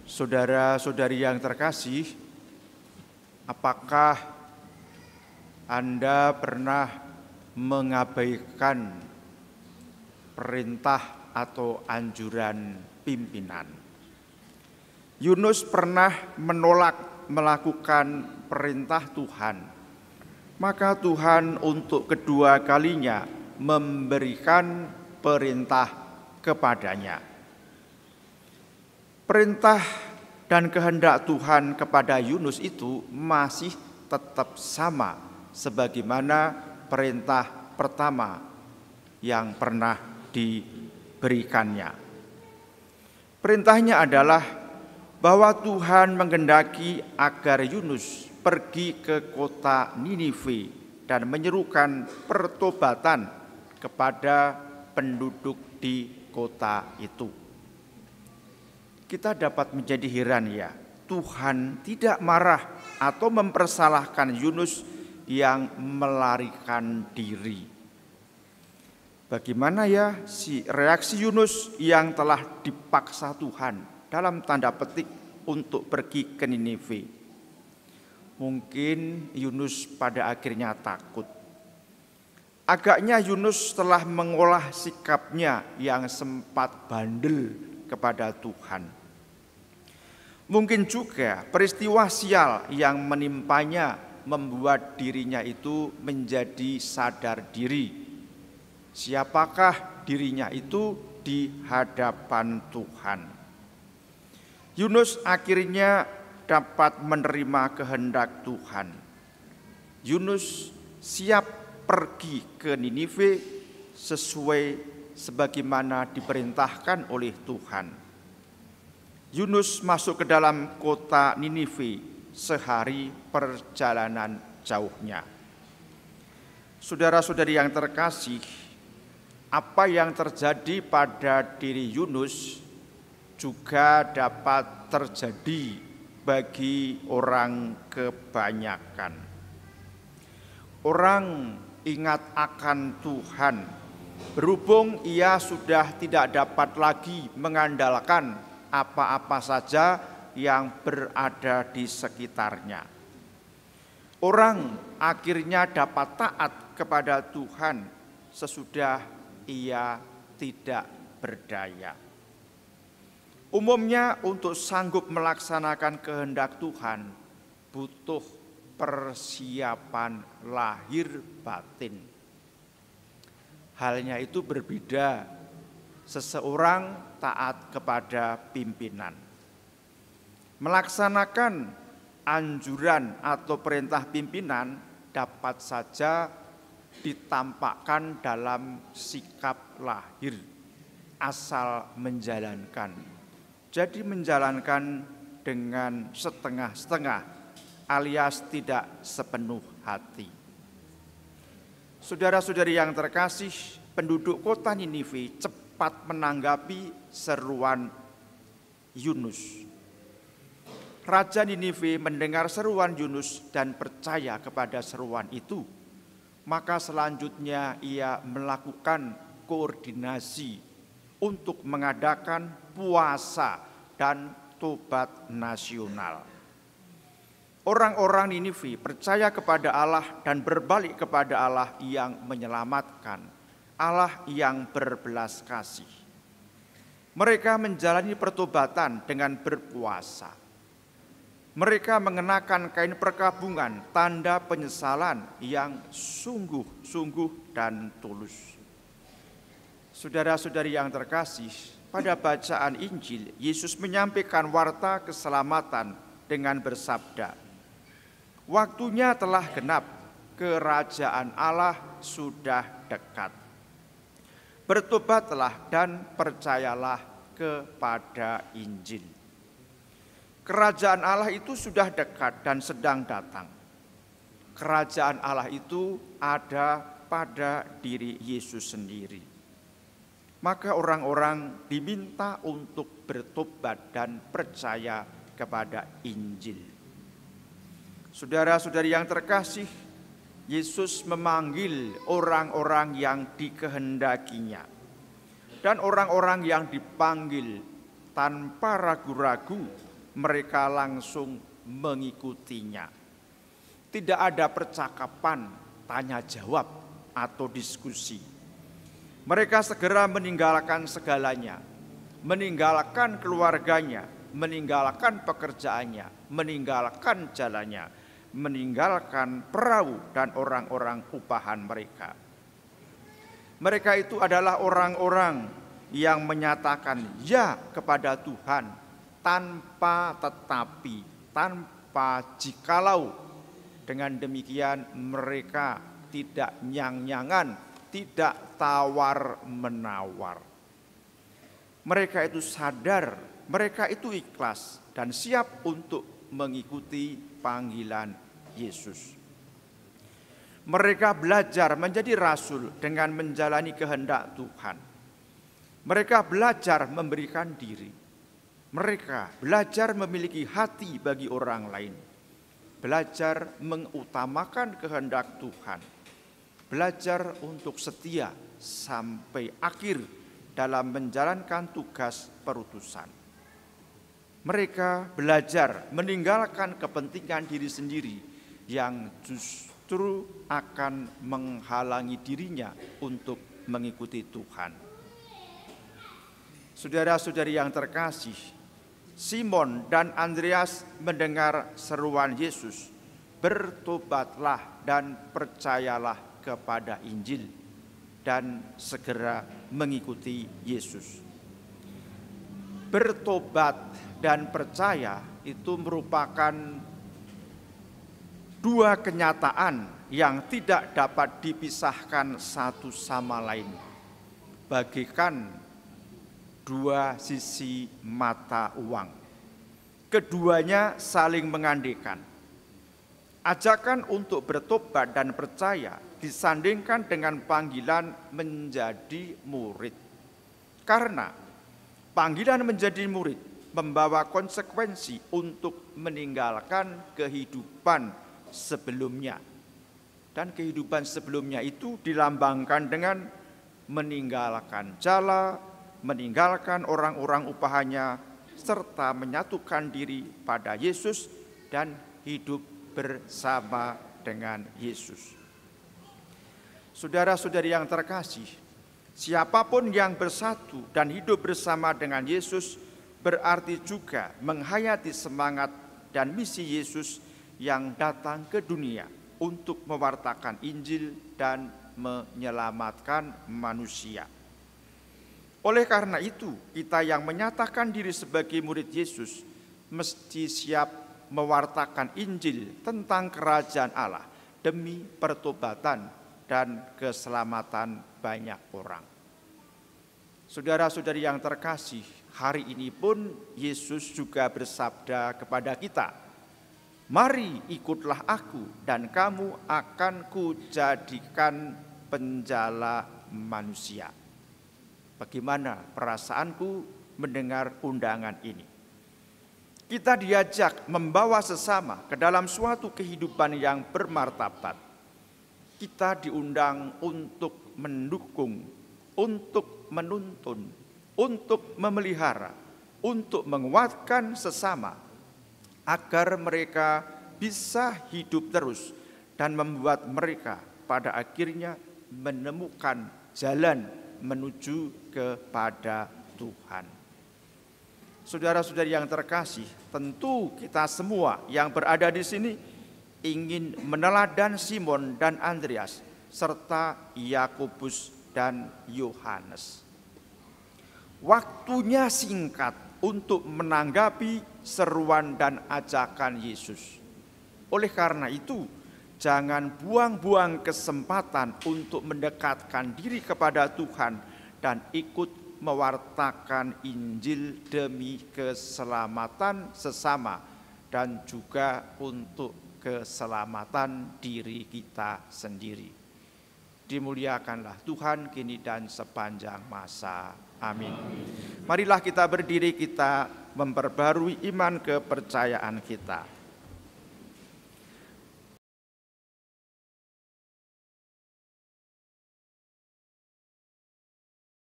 Saudara-saudari yang terkasih, apakah Anda pernah mengabaikan perintah atau anjuran pimpinan? Yunus pernah menolak melakukan perintah Tuhan. Maka Tuhan untuk kedua kalinya memberikan perintah kepadanya. Perintah dan kehendak Tuhan kepada Yunus itu masih tetap sama sebagaimana perintah pertama yang pernah diberikannya. Perintahnya adalah bahwa Tuhan menghendaki agar Yunus pergi ke kota Ninive dan menyerukan pertobatan kepada penduduk di kota itu. Kita dapat menjadi heran ya, Tuhan tidak marah atau mempersalahkan Yunus yang melarikan diri. Bagaimana ya reaksi Yunus yang telah dipaksa Tuhan dalam tanda petik untuk pergi ke Ninive? Mungkin Yunus pada akhirnya takut. Agaknya Yunus telah mengolah sikapnya yang sempat bandel kepada Tuhan. Mungkin juga peristiwa sial yang menimpanya membuat dirinya itu menjadi sadar diri. Siapakah dirinya itu di hadapan Tuhan? Yunus akhirnya dapat menerima kehendak Tuhan. Yunus siap pergi ke Ninive sesuai sebagaimana diperintahkan oleh Tuhan. Yunus masuk ke dalam kota Ninive sehari perjalanan jauhnya. Saudara-saudari yang terkasih, apa yang terjadi pada diri Yunus juga dapat terjadi bagi orang kebanyakan. Orang ingat akan Tuhan, berhubung ia sudah tidak dapat lagi mengandalkan apa-apa saja yang berada di sekitarnya. Orang akhirnya dapat taat kepada Tuhan sesudah ia tidak berdaya. Umumnya untuk sanggup melaksanakan kehendak Tuhan butuh persiapan lahir batin. Halnya itu berbeda seseorang taat kepada pimpinan. Melaksanakan anjuran atau perintah pimpinan dapat saja ditampakkan dalam sikap lahir, asal menjalankan. Jadi menjalankan dengan setengah-setengah alias tidak sepenuh hati. Saudara-saudari yang terkasih, penduduk kota Ninive cepat menanggapi seruan Yunus. Raja Ninive mendengar seruan Yunus dan percaya kepada seruan itu. Maka selanjutnya ia melakukan koordinasi untuk mengadakan puasa dan tobat nasional. Orang-orang Ninive percaya kepada Allah dan berbalik kepada Allah yang menyelamatkan, Allah yang berbelas kasih. Mereka menjalani pertobatan dengan berpuasa. Mereka mengenakan kain perkabungan, tanda penyesalan yang sungguh-sungguh dan tulus. Saudara-saudari yang terkasih, pada bacaan Injil, Yesus menyampaikan warta keselamatan dengan bersabda, "Waktunya telah genap, kerajaan Allah sudah dekat. Bertobatlah dan percayalah kepada Injil." Kerajaan Allah itu sudah dekat dan sedang datang. Kerajaan Allah itu ada pada diri Yesus sendiri. Maka orang-orang diminta untuk bertobat dan percaya kepada Injil. Saudara-saudari yang terkasih, Yesus memanggil orang-orang yang dikehendakinya. Dan orang-orang yang dipanggil tanpa ragu-ragu mereka langsung mengikutinya. Tidak ada percakapan, tanya jawab, atau diskusi. Mereka segera meninggalkan segalanya, meninggalkan keluarganya, meninggalkan pekerjaannya, meninggalkan jalannya, meninggalkan perahu dan orang-orang upahan mereka. Mereka itu adalah orang-orang yang menyatakan ya kepada Tuhan tanpa tetapi, tanpa jikalau. Dengan demikian mereka tidak nyang-nyangan, tidak tawar-menawar. Mereka itu sadar, mereka itu ikhlas dan siap untuk mengikuti panggilan Yesus. Mereka belajar menjadi rasul dengan menjalani kehendak Tuhan. Mereka belajar memberikan diri. Mereka belajar memiliki hati bagi orang lain. Belajar mengutamakan kehendak Tuhan. Belajar untuk setia sampai akhir dalam menjalankan tugas perutusan. Mereka belajar meninggalkan kepentingan diri sendiri yang justru akan menghalangi dirinya untuk mengikuti Tuhan. Saudara-saudari yang terkasih, Simon dan Andreas mendengar seruan Yesus, "Bertobatlah dan percayalah kepada Injil," dan segera mengikuti Yesus. Bertobat dan percaya itu merupakan dua kenyataan yang tidak dapat dipisahkan satu sama lain, bagaikan dua sisi mata uang. Keduanya saling mengandaikan. Ajakan untuk bertobat dan percaya disandingkan dengan panggilan menjadi murid. Karena panggilan menjadi murid membawa konsekuensi untuk meninggalkan kehidupan sebelumnya. Dan kehidupan sebelumnya itu dilambangkan dengan meninggalkan jala, meninggalkan orang-orang upahannya, serta menyatukan diri pada Yesus dan hidup bersama dengan Yesus. Saudara-saudari yang terkasih, siapapun yang bersatu dan hidup bersama dengan Yesus berarti juga menghayati semangat dan misi Yesus yang datang ke dunia untuk mewartakan Injil dan menyelamatkan manusia. Oleh karena itu, kita yang menyatakan diri sebagai murid Yesus mesti siap mewartakan Injil tentang kerajaan Allah demi pertobatan dan keselamatan banyak orang. Saudara-saudari yang terkasih, hari ini pun Yesus juga bersabda kepada kita, "Mari ikutlah aku dan kamu akan kujadikan penjala manusia." Bagaimana perasaanku mendengar undangan ini? Kita diajak membawa sesama ke dalam suatu kehidupan yang bermartabat. Kita diundang untuk mendukung, untuk menuntun, untuk memelihara, untuk menguatkan sesama, agar mereka bisa hidup terus dan membuat mereka pada akhirnya menemukan jalan menuju kepada Tuhan. Saudara-saudari yang terkasih, tentu kita semua yang berada di sini ingin meneladan Simon dan Andreas serta Yakobus dan Yohanes. Waktunya singkat untuk menanggapi seruan dan ajakan Yesus. Oleh karena itu, jangan buang-buang kesempatan untuk mendekatkan diri kepada Tuhan dan ikut mewartakan Injil demi keselamatan sesama dan juga untuk keselamatan diri kita sendiri. Dimuliakanlah Tuhan kini dan sepanjang masa. Amin. Marilah kita berdiri, kita memperbarui iman kepercayaan kita.